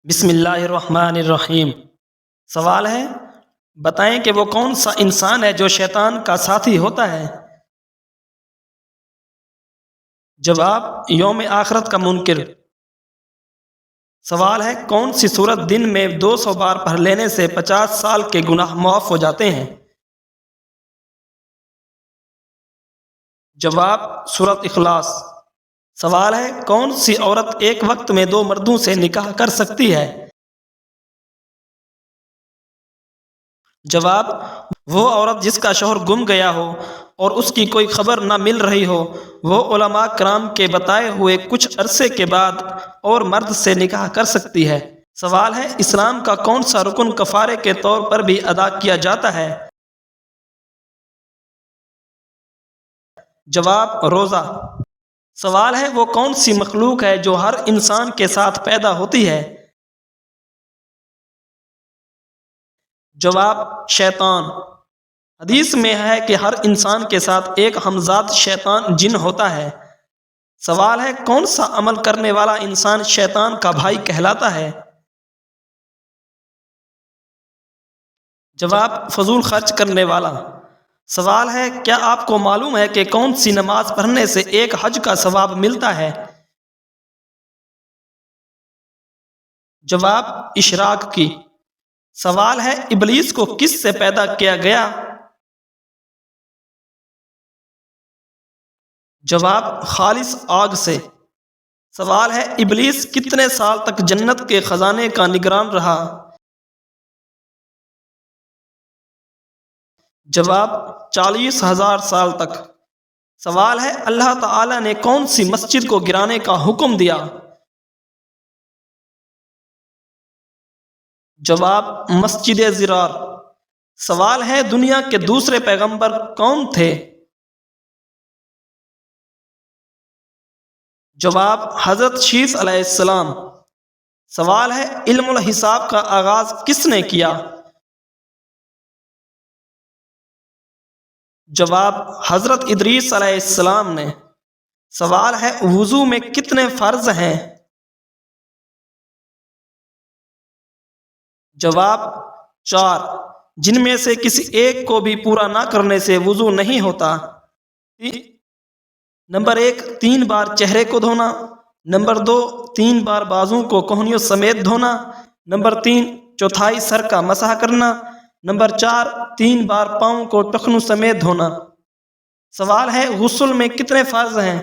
بسم اللہ الرحمن الرحیم۔ سوال ہے، بتائیں کہ وہ کون سا انسان ہے جو شیطان کا ساتھی ہوتا ہے؟ جواب، یوم آخرت کا منکر۔ سوال ہے، کون سی سورت دن میں 200 بار پڑھ لینے سے 50 سال کے گناہ معاف ہو جاتے ہیں؟ جواب، سورت اخلاص۔ سوال ہے، کون سی عورت ایک وقت میں 2 مردوں سے نکاح کر سکتی ہے؟ جواب، وہ عورت جس کا شوہر گم گیا ہو اور اس کی کوئی خبر نہ مل رہی ہو، وہ علماء کرام کے بتائے ہوئے کچھ عرصے کے بعد اور مرد سے نکاح کر سکتی ہے۔ سوال ہے، اسلام کا کون سا رکن کفارے کے طور پر بھی ادا کیا جاتا ہے؟ جواب، روزہ۔ سوال ہے، وہ کون سی مخلوق ہے جو ہر انسان کے ساتھ پیدا ہوتی ہے؟ جواب، شیطان۔ حدیث میں ہے کہ ہر انسان کے ساتھ ایک ہمزاد شیطان جن ہوتا ہے۔ سوال ہے، کون سا عمل کرنے والا انسان شیطان کا بھائی کہلاتا ہے؟ جواب، فضول خرچ کرنے والا۔ سوال ہے، کیا آپ کو معلوم ہے کہ کون سی نماز پڑھنے سے ایک حج کا ثواب ملتا ہے؟ جواب، اشراق کی۔ سوال ہے، ابلیس کو کس سے پیدا کیا گیا؟ جواب، خالص آگ سے۔ سوال ہے، ابلیس کتنے سال تک جنت کے خزانے کا نگران رہا؟ جواب، 40,000 سال تک۔ سوال ہے، اللہ تعالی نے کون سی مسجد کو گرانے کا حکم دیا؟ جواب، مسجد ضرار۔ سوال ہے، دنیا کے دوسرے پیغمبر کون تھے؟ جواب، حضرت شیس علیہ السلام۔ سوال ہے، علم الحساب کا آغاز کس نے کیا؟ جواب، حضرت ادریس علیہ السلام نے۔ سوال ہے، وضو میں کتنے فرض ہیں؟ جواب، 4، جن میں سے کسی ایک کو بھی پورا نہ کرنے سے وضو نہیں ہوتا۔ نمبر 1، 3 بار چہرے کو دھونا۔ نمبر 2، 3 بار بازو کو کہنیوں سمیت دھونا۔ نمبر 3، چوتھائی سر کا مسح کرنا۔ نمبر 4، 3 بار پاؤں کو ٹخنوں سمیت دھونا۔ سوال ہے، غسل میں کتنے فرض ہیں؟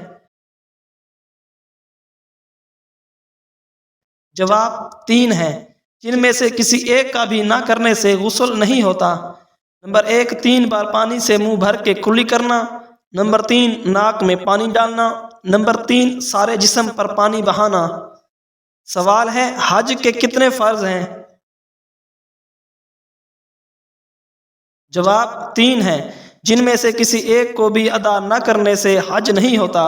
جواب، 3 ہیں، جن میں سے کسی ایک کا بھی نہ کرنے سے غسل نہیں ہوتا۔ نمبر 1، 3 بار پانی سے منہ بھر کے کلی کرنا۔ نمبر 3، ناک میں پانی ڈالنا۔ نمبر 3، سارے جسم پر پانی بہانا۔ سوال ہے، حج کے کتنے فرض ہیں؟ جواب، 3 ہیں، جن میں سے کسی ایک کو بھی ادا نہ کرنے سے حج نہیں ہوتا۔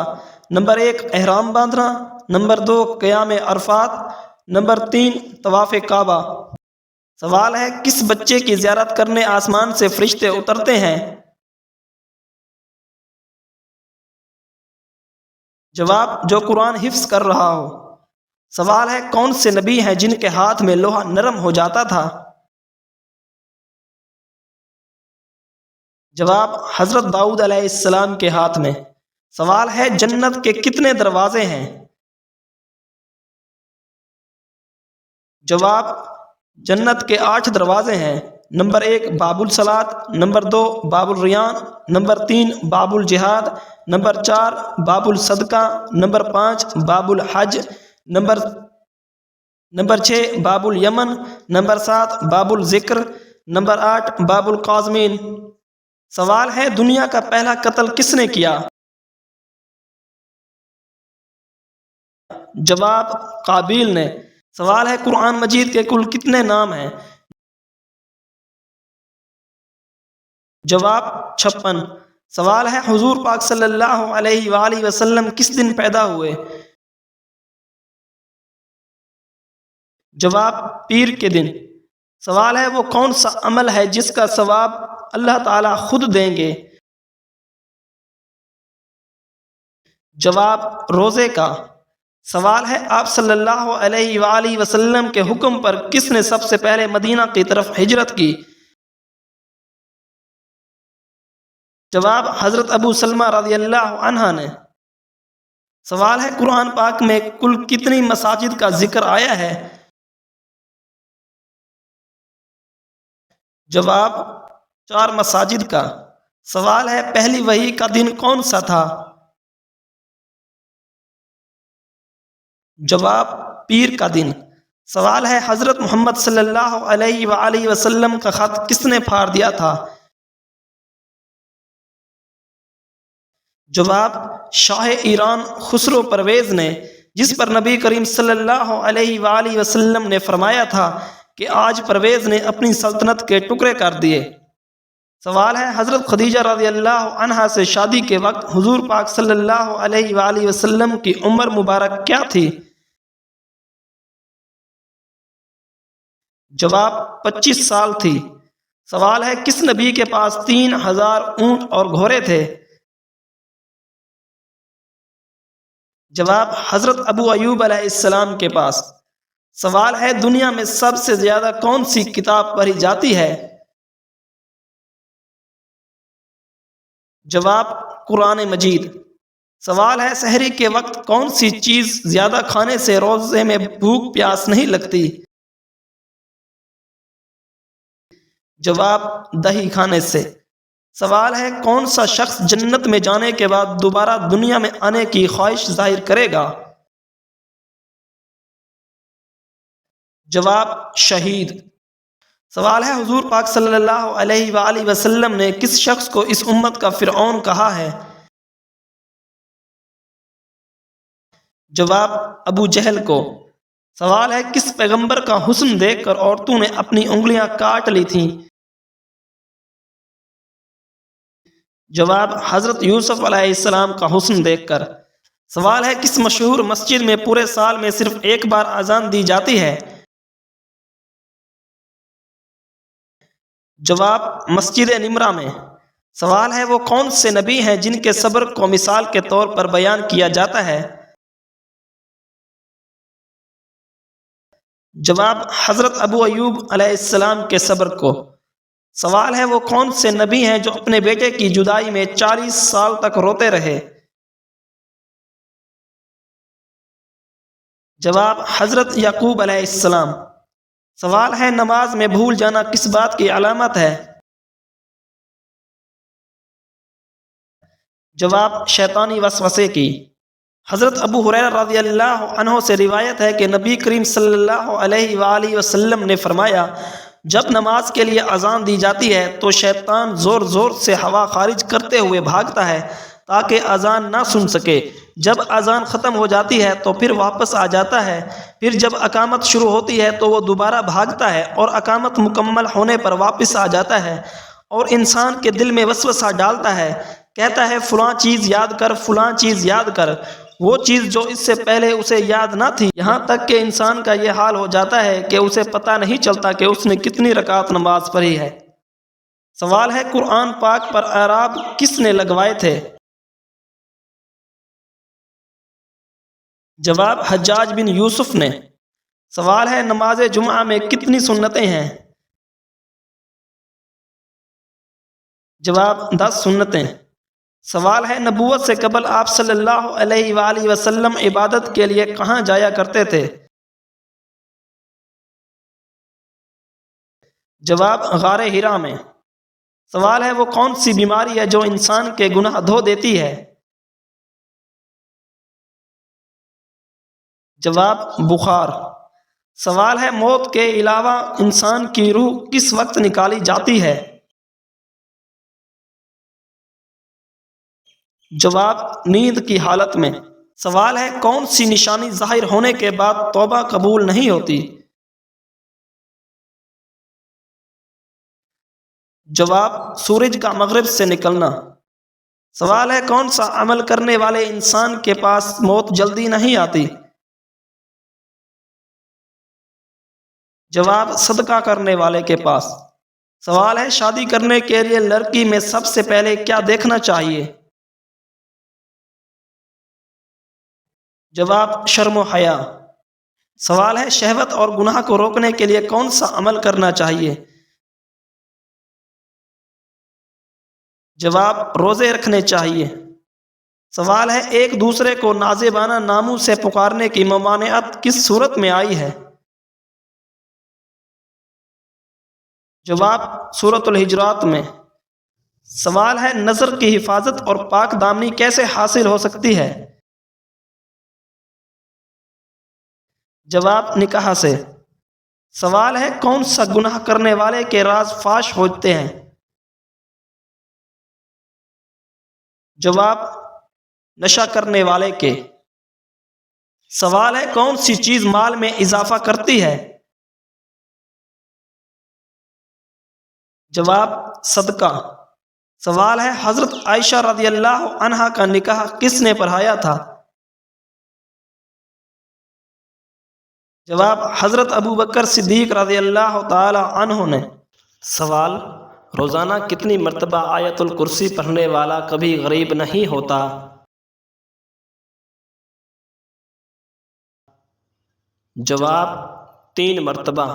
نمبر 1، احرام باندھنا۔ نمبر 2، قیام عرفات۔ نمبر 3، طواف کعبہ۔ سوال ہے، کس بچے کی زیارت کرنے آسمان سے فرشتے اترتے ہیں؟ جواب، جو قرآن حفظ کر رہا ہو۔ سوال ہے، کون سے نبی ہیں جن کے ہاتھ میں لوہا نرم ہو جاتا تھا؟ جواب، حضرت داؤد علیہ السلام کے ہاتھ میں۔ سوال ہے، جنت کے کتنے دروازے ہیں؟ جواب، جنت کے 8 دروازے ہیں۔ نمبر 1، باب الصلاۃ۔ نمبر 2، باب الریان۔ نمبر 3، باب الجہاد۔ نمبر 4، باب الصدقہ۔ نمبر 5، باب الحج۔ نمبر 6، باب الیمن۔ نمبر 7، باب الذکر۔ نمبر 8، باب القاظمین۔ سوال ہے، دنیا کا پہلا قتل کس نے کیا؟ جواب، قابیل نے۔ سوال ہے، قرآن مجید کے کل کتنے نام ہیں؟ جواب، 56۔ سوال ہے، حضور پاک صلی اللہ علیہ وآلہ وسلم کس دن پیدا ہوئے؟ جواب، پیر کے دن۔ سوال ہے، وہ کون سا عمل ہے جس کا ثواب اللہ تعالیٰ خود دیں گے؟ جواب، روزے کا۔ سوال ہے آپ صلی اللہ علیہ وآلہ وسلم کے حکم پر کس نے سب سے پہلے مدینہ کی طرف ہجرت کی؟ جواب حضرت ابو سلمہ رضی اللہ عنہ نے۔ سوال ہے قرآن پاک میں کل کتنی مساجد کا ذکر آیا ہے؟ جواب 4 مساجد کا۔ سوال ہے پہلی وحی کا دن کون سا تھا؟ جواب پیر کا دن۔ سوال ہے حضرت محمد صلی اللہ علیہ وآلہ وسلم کا خط کس نے پھاڑ دیا تھا؟ جواب شاہ ایران خسرو پرویز نے، جس پر نبی کریم صلی اللہ علیہ وآلہ وسلم نے فرمایا تھا کہ آج پرویز نے اپنی سلطنت کے ٹکڑے کر دیے۔ سوال ہے حضرت خدیجہ رضی اللہ عنہا سے شادی کے وقت حضور پاک صلی اللہ علیہ وآلہ وسلم کی عمر مبارک کیا تھی؟ جواب 25 سال تھی۔ سوال ہے کس نبی کے پاس 3000 اونٹ اور گھوڑے تھے؟ جواب حضرت ابو ایوب علیہ السلام کے پاس۔ سوال ہے دنیا میں سب سے زیادہ کون سی کتاب پڑھی جاتی ہے؟ جواب قرآن مجید۔ سوال ہے سحری کے وقت کون سی چیز زیادہ کھانے سے روزے میں بھوک پیاس نہیں لگتی؟ جواب دہی کھانے سے۔ سوال ہے کون سا شخص جنت میں جانے کے بعد دوبارہ دنیا میں آنے کی خواہش ظاہر کرے گا؟ جواب شہید۔ سوال ہے حضور پاک صلی اللہ علیہ وآلہ وسلم نے کس شخص کو اس امت کا فرعون کہا ہے؟ جواب ابو جہل کو۔ سوال ہے کس پیغمبر کا حسن دیکھ کر عورتوں نے اپنی انگلیاں کاٹ لی تھیں؟ جواب حضرت یوسف علیہ السلام کا حسن دیکھ کر۔ سوال ہے کس مشہور مسجد میں پورے سال میں صرف ایک بار اذان دی جاتی ہے؟ جواب مسجد نمرہ میں۔ سوال ہے وہ کون سے نبی ہیں جن کے صبر کو مثال کے طور پر بیان کیا جاتا ہے؟ جواب حضرت ابو ایوب علیہ السلام کے صبر کو۔ سوال ہے وہ کون سے نبی ہیں جو اپنے بیٹے کی جدائی میں 40 سال تک روتے رہے؟ جواب حضرت یعقوب علیہ السلام۔ سوال ہے نماز میں بھول جانا کس بات کی علامت ہے؟ جواب شیطانی وسوسے کی۔ حضرت ابو ہریرہ رضی اللہ عنہ سے روایت ہے کہ نبی کریم صلی اللہ علیہ وآلہ وسلم نے فرمایا جب نماز کے لیے اذان دی جاتی ہے تو شیطان زور زور سے ہوا خارج کرتے ہوئے بھاگتا ہے تاکہ اذان نہ سن سکے۔ جب اذان ختم ہو جاتی ہے تو پھر واپس آ جاتا ہے، پھر جب اقامت شروع ہوتی ہے تو وہ دوبارہ بھاگتا ہے اور اقامت مکمل ہونے پر واپس آ جاتا ہے اور انسان کے دل میں وسوسہ ڈالتا ہے، کہتا ہے فلاں چیز یاد کر، فلاں چیز یاد کر، وہ چیز جو اس سے پہلے اسے یاد نہ تھی، یہاں تک کہ انسان کا یہ حال ہو جاتا ہے کہ اسے پتہ نہیں چلتا کہ اس نے کتنی رکعت نماز پڑھی ہے۔ سوال ہے قرآن پاک پر اعراب کس نے لگوائے تھے؟ جواب حجاج بن یوسف نے۔ سوال ہے نماز جمعہ میں کتنی سنتیں ہیں؟ جواب 10 سنتیں۔ سوال ہے نبوت سے قبل آپ صلی اللہ علیہ وآلہ وسلم عبادت کے لیے کہاں جایا کرتے تھے؟ جواب غار حرا میں۔ سوال ہے وہ کون سی بیماری ہے جو انسان کے گناہ دھو دیتی ہے؟ جواب بخار۔ سوال ہے موت کے علاوہ انسان کی روح کس وقت نکالی جاتی ہے؟ جواب نیند کی حالت میں۔ سوال ہے کون سی نشانی ظاہر ہونے کے بعد توبہ قبول نہیں ہوتی؟ جواب سورج کا مغرب سے نکلنا۔ سوال ہے کون سا عمل کرنے والے انسان کے پاس موت جلدی نہیں آتی؟ جواب صدقہ کرنے والے کے پاس۔ سوال ہے شادی کرنے کے لیے لڑکی میں سب سے پہلے کیا دیکھنا چاہیے؟ جواب شرم و حیا۔ سوال ہے شہوت اور گناہ کو روکنے کے لیے کون سا عمل کرنا چاہیے؟ جواب روزے رکھنے چاہیے۔ سوال ہے ایک دوسرے کو نازیبانہ ناموں سے پکارنے کی ممانعت کس صورت میں آئی ہے؟ جواب سورۃ الحجرات میں۔ سوال ہے نظر کی حفاظت اور پاک دامنی کیسے حاصل ہو سکتی ہے؟ جواب نکاح سے۔ سوال ہے کون سا گناہ کرنے والے کے راز فاش ہوتے ہیں؟ جواب نشہ کرنے والے کے۔ سوال ہے کون سی چیز مال میں اضافہ کرتی ہے؟ جواب صدقہ۔ سوال ہے حضرت عائشہ رضی اللہ عنہا کا نکاح کس نے پڑھایا تھا؟ جواب حضرت ابو بکر صدیق رضی اللہ تعالی عنہ نے۔ سوال روزانہ کتنی مرتبہ آیت الکرسی پڑھنے والا کبھی غریب نہیں ہوتا؟ جواب 3 مرتبہ۔